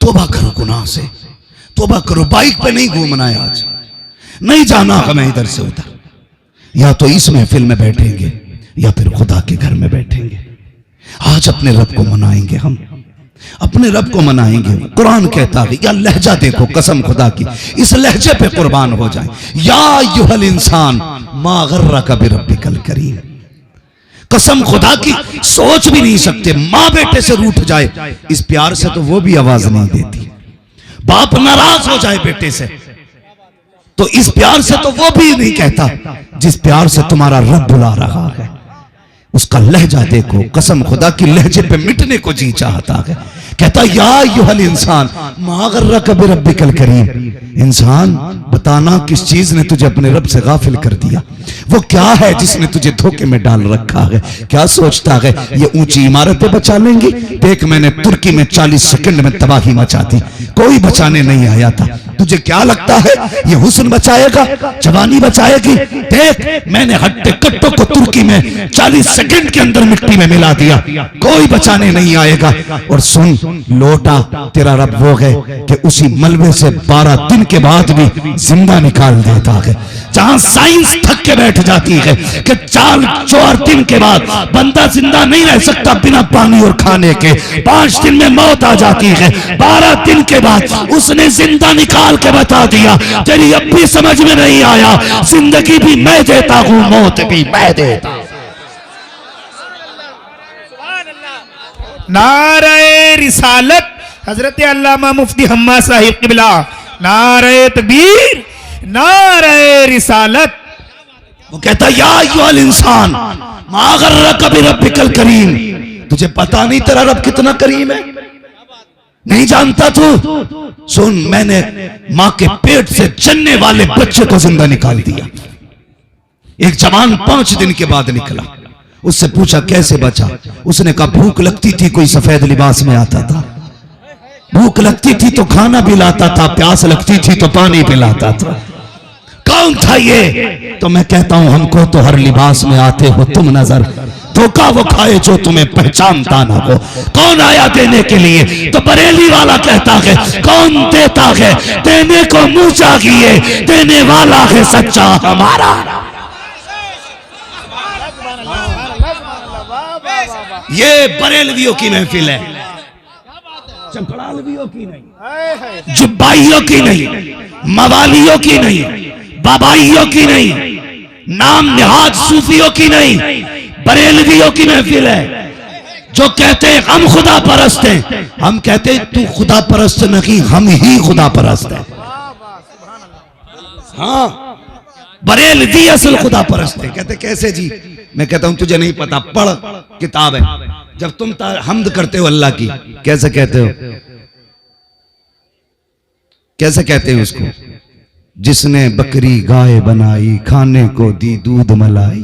तौबा करो गुनाह से, तौबा करो। बाइक पे नहीं घूमना है आज, नहीं जाना हमें इधर से उधर। या तो इस महफिल में बैठेंगे या फिर खुदा के घर में बैठेंगे। आज अपने रब को मनाएंगे, हम अपने रब को मनाएंगे। कुरान कहता है, या लहजा देखो कसम खुदा की, इस लहजे पे कुर्बान हो जाए। या अय्युहल इंसान मा गर्रका बिरब्बिकल करीम। कसम खुदा की, सोच भी नहीं सकते माँ बेटे से रूठ जाए इस प्यार से तो वो भी आवाज नहीं देती। बाप नाराज हो जाए बेटे से तो इस प्यार से तो वो भी नहीं कहता जिस प्यार से तुम्हारा रब बुला रहा है। उसका लहजा देखो, कसम खुदा की लहजे पे मिटने को जी चाहता है। कहता या अय्युहल इंसान मा गर्रका बिरब्बिकल करीम। इंसान बताना किस चीज ने तुझे अपने रब से गाफिल कर दिया, वो क्या है जिसने तुझे धोखे में डाल रखा है। क्या सोचता है ये ऊंची इमारतें बचा लेंगी? देख मैंने तुर्की में 40 सेकंड में तबाही मचा दी, कोई बचाने नहीं आया था। तुझे क्या लगता है ये हुस्न बचाएगा, जवानी बचाएगी? देख मैंने हट्टे कट्टों को तुर्की में 40 सेकंड के अंदर मिट्टी में मिला दिया, कोई बचाने नहीं आएगा। और सुन, लौटा तेरा रब वो है कि उसी मलबे से 12 दिन के बाद भी जिंदा निकाल देता है। जहां साइंस थक के बैठ जाती है कि 4 दिन के बाद बंदा जिंदा नहीं रह सकता बिना पानी और खाने के, 5 दिन में मौत आ जाती है, 12 दिन के बाद उसने जिंदा निकाल के बता दिया तेरी अब भी समझ में नहीं आया, जिंदगी भी मैं देता हूं, मौत भी मैं देता हूं। नारे रिसालत हजरत अल्लामा मुफ्ती हम्मा साहिब किबला, नारे तकबीर, नारे रिसालत। वो कहता या अय्युहल इंसान मा गर्रका बिरब्बिकल करीम। तुझे पता नहीं तेरा रब कितना करीम है? नहीं जानता तू? सुन, मैंने मां के पेट से जन्ने वाले बच्चे को जिंदा निकाल दिया। एक जवान 5 दिन के बाद निकला, उससे पूछा कैसे बचा? उसने कहा भूख लगती थी कोई सफेद लिबास में आता था, भूख लगती थी तो खाना भी लाता था, प्यास लगती थी तो पानी पिलाता था। कौन था ये? तो मैं कहता हूं हमको तो हर लिबास में आते हो तुम नजर, धोखा वो खाए जो तुम्हें पहचानता ना हो। कौन आया देने के लिए? तो बरेली वाला कहता है कौन देता है देने को मुंह चाहिए, देने वाला है सच्चा हमारा। ये बरेलवियों की महफिल है, चपड़ालवियों की नहीं, जुब्बाइयों की नहीं, मवालियों की नहीं, बाबाइयों की नहीं, नाम निहाद सूफियों की नहीं, बरेलवियों की महफिल है। जो कहते हैं हम खुदा परस्त हैं, हम कहते हैं तू खुदा परस्त नहीं, हम ही खुदा परस्त है। हाँ, बरेलवी असल खुदा परस्त है। कहते कैसे जी? मैं कहता हूं तुझे नहीं पता, पढ़ किताब है। जब तुम हमद करते हो अल्लाह की, कैसे कहते हो? कैसे कहते हो उसको? जिसने बकरी गाय बनाई, खाने को दी दूध मलाई।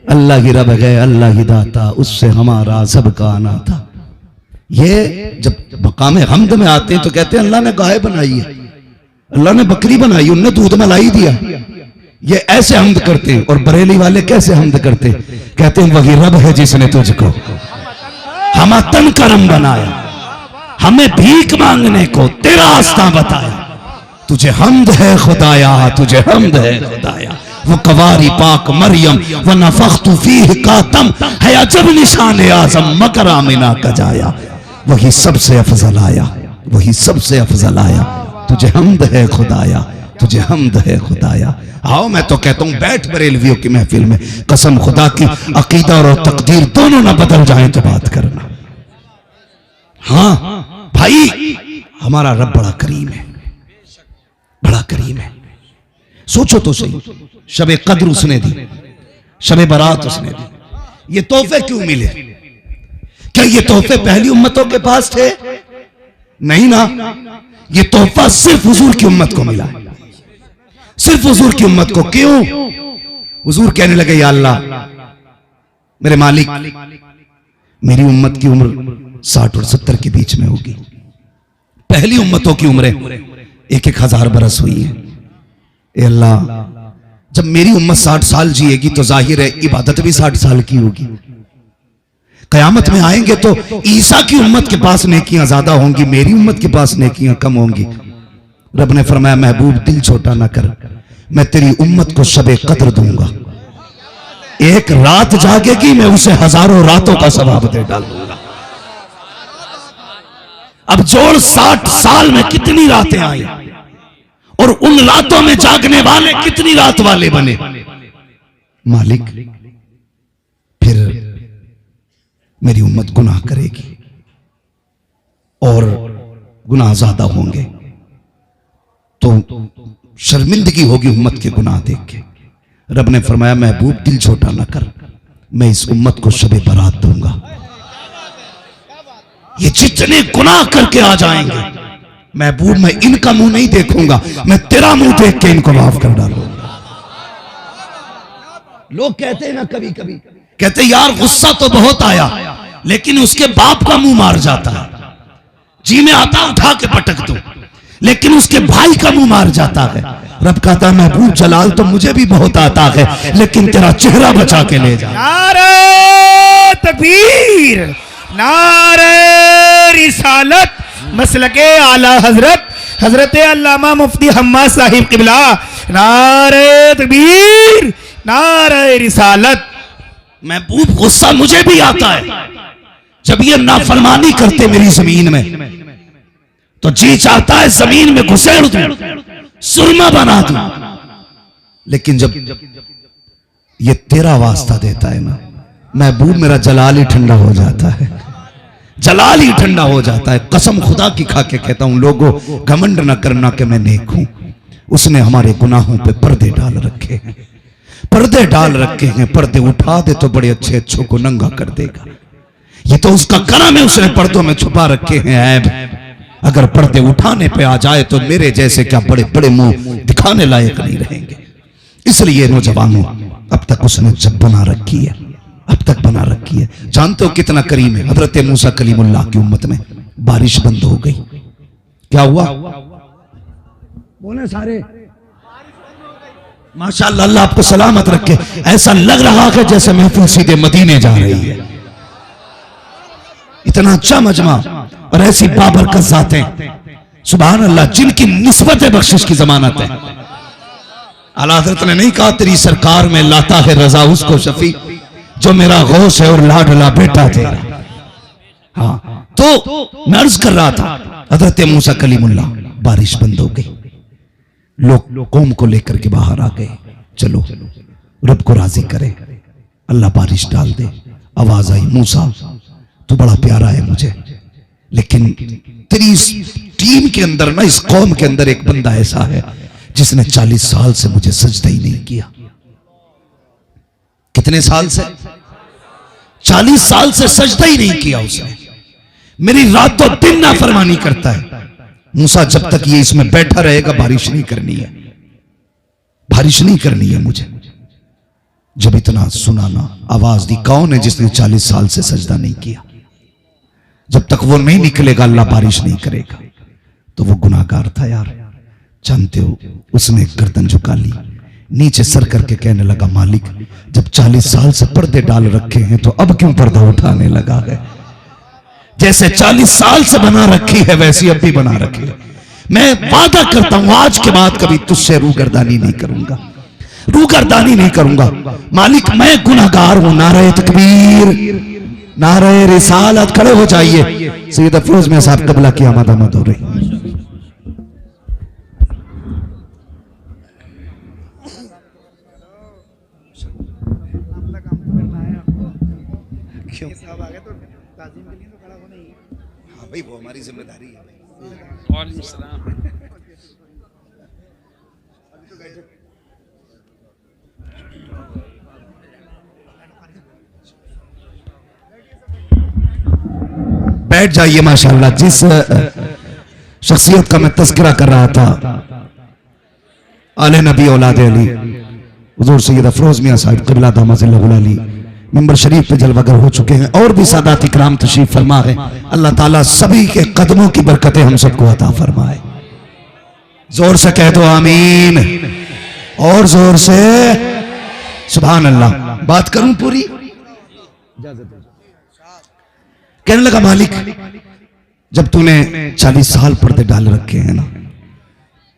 अल्लाह ही रब है, अल्लाह ही दाता, उससे हमारा सबका आना था। ये जब मकाम हमद में आते हैं तो कहते हैं अल्लाह ने गाय बनाई है, अल्लाह ने बकरी बनाई, उनने दूध मलाई दिया। ये ऐसे हमद करते हैं। और बरेली वाले कैसे हमद करते? कहते हैं वही रब है जिसने तुझको हम तन करम बनाया, हमें भीख मांगने को तेरा रास्ता बताया। तुझे हमद है खुदाया, तुझे हमद है खुदाया। वो कवारी पाक मरियम व नफख्तु फीह का दम है अजब निशान आजम मकर आमिना का जाया। वही सबसे अफजल आया, वही सबसे अफजल आया। तुझे हमद है खुदाया, तुझे हमद है खुदाया। आओ मैं तो कहता हूं बैठ बरेलवियों की महफिल में, कसम खुदा की अकीदा और तकदीर दोनों ना बदल जाएं तो बात करना। हाँ भाई, हमारा रब बड़ा करीम है, बड़ा करीम है। सोचो तो सही, शबे कद्र उसने दी, शबे बरात उसने दी। ये तोहफे क्यों मिले? क्या ये तोहफे पहली उम्मतों के पास थे? नहीं ना, ये तोहफा सिर्फ हुजूर की उम्मत को मिला, सिर्फ हुजूर की उम्मत को। क्यों? हुजूर कहने लगे या अल्लाह मेरे मालिक, मेरी उम्मत की उम्र 60 और 70 के बीच में होगी, पहली उम्मतों की उम्रें 1-1000 बरस हुई है। ए अल्लाह, जब मेरी उम्मत 60 साल जिएगी तो जाहिर है इबादत भी 60 साल की होगी। कयामत में आएंगे तो ईसा की उम्मत के पास नेकियां ज्यादा होंगी, मेरी उम्मत के पास नेकियां कम होंगी। रब ने फरमाया महबूब दिल छोटा ना कर, मैं तेरी उम्मत को शबे कद्र दूंगा। एक रात जागेगी मैं उसे हजारों रातों का सवाब दे डालूंगा। अब जोड़ 60 साल में कितनी रातें आई और उन रातों में जागने वाले कितनी रात वाले बने। मालिक फिर मेरी उम्मत गुनाह करेगी और गुनाह ज्यादा होंगे तो शर्मिंदगी होगी उम्मत के गुनाह देख के। रब ने फरमाया महबूब दिल छोटा ना कर, मैं इस उम्मत को शबे बारात दूंगा। ये जितने गुनाह करके आ जाएंगे महबूब मैं इनका मुंह नहीं देखूंगा, मैं तेरा मुंह देख के इनको माफ कर डालूंगा। लोग कहते हैं ना कभी कभी कहते यार गुस्सा तो बहुत आया लेकिन उसके बाप का मुंह मार जाता है, जी में आता उठा के पटक दो, लेकिन उसके भाई का मुंह मार जाता है। रब कहता है महबूब जलाल तो मुझे भी बहुत आता है लेकिन तेरा चेहरा बचा के ले जा। नारे तकबीर, नारे रिसालत, मसलके आला हजरत हजरत अल्लामा मुफ्ती हम्मा साहिब किबला। नारे तकबीर, नारे रिसालत। महबूब गुस्सा मुझे भी आता है जब ये नाफरमानी करते मेरी जमीन में, तो जी चाहता है जमीन में घुसेड़ दूं, सुरमा बना दूं, लेकिन जब ये तेरा वास्ता देता है ना महबूब मेरा जलाल ही ठंडा हो जाता है, जलाल ही ठंडा हो जाता है। कसम खुदा की खा के कहता हूं लोगों घमंड न करना कि मैं नेक हूं, उसने हमारे गुनाहों पे पर्दे डाल रखे हैं, पर्दे डाल रखे हैं। पर्दे उठा दे तो बड़े अच्छे अच्छों को नंगा कर देगा। ये तो उसका करम है, उसने पर्दों में छुपा रखे हैं ऐब। अगर पर्दे उठाने पे आ जाए तो मेरे जैसे क्या बड़े बड़े मुंह दिखाने लायक नहीं रहेंगे। इसलिए नौजवानों अब तक उसने जब बना रखी है, अब तक बना रखी है। जानते हो कितना करीम है। हजरत मूसा कलीमुल्लाह की उम्मत में बारिश बंद हो गई, क्या हुआ बोले सारे माशाअल्लाह, अल्लाह आपको सलामत रखे। ऐसा लग रहा है जैसे महफिल सीधे मदीने जा रही है। इतना अच्छा मजमा और ऐसी बाबरकत जातें सुभान अल्लाह जिनकी निस्बत बख्शिश की जमानत है। आला हज़रत ने नहीं कहा तेरी सरकार में लाता है रजा उसको शफी जो मेरा गौस है और लाडला बेटा तेरा। हाँ तो मैं अर्ज कर रहा था हजरत मूसा कलीमुल्लाह बारिश बंद हो गई, लोग कौम को लेकर के बाहर आ गए। चलो रब को राजी करे, अल्लाह बारिश डाल दे। आवाज आई मूसा तू बड़ा प्यारा है मुझे, लेकिन तेरी इस टीम के अंदर ना, इस कौम के अंदर एक बंदा ऐसा है जिसने 40 साल से मुझे सजदा ही नहीं किया। कितने साल से? 40 साल से सजदा ही नहीं किया उसने। मेरी रातों दिन नाफरमानी करता है। मूसा जब तक ये इसमें बैठा रहेगा बारिश नहीं करनी है, बारिश नहीं करनी है मुझे। जब इतना सुनाना आवाज दी, कौन है जिसने 40 साल से सजदा नहीं किया? जब तक वो नहीं निकलेगा अल्लाह बारिश नहीं करेगा। तो वो गुनाहगार था यार, जानते हो। उसने गर्दन झुका ली, नीचे सर करके कहने लगा मालिक जब 40 साल से पर्दे डाल रखे हैं तो अब क्यों पर्दा उठाने लगा है? जैसे 40 साल से बना रखी है वैसी अब भी बना रखी है। मैं वादा करता हूं आज के बाद कभी तुझसे रूगर्दानी नहीं करूंगा, रूगर्दानी नहीं करूंगा। मालिक मैं गुनहगार हूं। नारे तकबीर, नारे रिसालत। खड़े हो जाइए। सैयद अफरोज में साहब कबला की आमद आमद हो रही। हाँ भाई वो हमारी जिम्मेदारी है। बैठ जाइए। माशाअल्लाह जिस शख्सियत का मैं तज़किरा कर रहा था, आले नबी औलाद अली हुजूर सैयद अफरोज मियां साहब क़िबला दामजिल्लहुल अली मिंबर शरीफ पे जलवागर हो चुके हैं और भी सादात इकराम तशरीफ फरमा है। अल्लाह ताला सभी के कदमों की बरकतें हम सबको अता फरमाए। जोर से कह दो आमीन, और जोर से सुभान अल्लाह। बात करूं पूरी? कहने लगा मालिक, जब तूने 40 साल पर्दे डाल रखे हैं ना,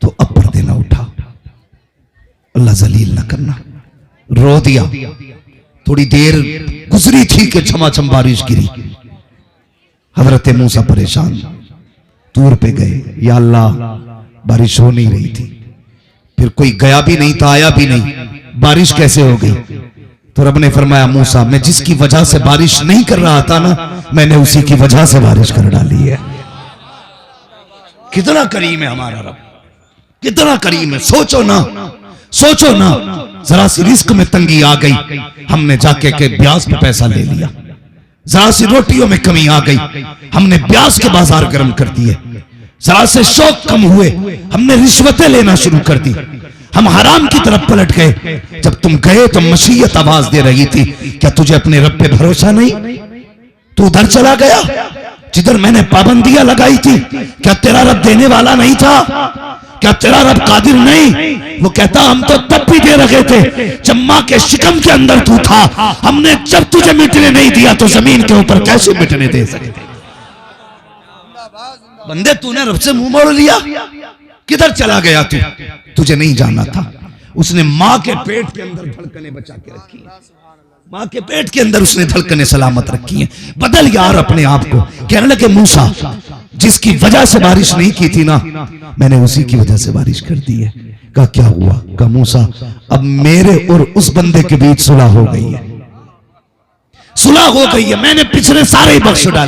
तो अब पर्दे ना उठा, अल्लाह जलील ना करना। रो दिया। थोड़ी देर गुजरी थी कि छमाछम बारिश गिरी। हजरत मूसा परेशान दूर पे गए, या अल्लाह बारिश हो नहीं रही थी। फिर कोई गया भी नहीं था, आया भी नहीं, बारिश कैसे हो गई? तो रब ने फरमाया, मूसा, मैं जिसकी वजह से बारिश नहीं कर रहा था ना, मैंने उसी की वजह से बारिश कर डाली है। कितना करीम है हमारा रब, कितना करीम है। सोचो ना, सोचो ना, जरा सी रिस्क में तंगी आ गई, हमने जाके के ब्याज पे पैसा ले लिया। जरा सी रोटियों में कमी आ गई, हमने ब्याज के बाजार गर्म कर दिए। जरा से शौक कम हुए, हमने रिश्वतें लेना शुरू कर दी। हम हराम की तरफ पलट गए। जब तुम गए तो मशीयत आवाज दे रही थी, क्या तुझे अपने रब पे भरोसा नहीं? तू उधर चला गया जिधर मैंने पाबंदियां लगाई थी। क्या तेरा रब देने वाला नहीं था? क्या तेरा रब कादिर नहीं? वो कहता, हम तो तब भी दे रखे थे जब मां के शिकम के अंदर तू था। हमने जब तुझे मिटने नहीं दिया तो जमीन के ऊपर कैसे मिटने दे सके? बंदे, तूने रब से मुंह मोड़ लिया। किधर चला गया तू? तुझे नहीं जाना था। उसने मां के पेट के अंदर धड़कने बचा के रखी है। मां के पेट के अंदर उसने धड़कने सलामत रखी है। बदल यार अपने आप को। कहने लगे, मूसा, जिसकी वजह से बारिश नहीं की थी ना, मैंने उसी की वजह से बारिश कर दी है। कहा, क्या हुआ? कहा, मूसा, अब मेरे और उस बंदे के बीच सुलह हो गई है। सुलह हो गई है, मैंने पिछले सारे बख्श डाले।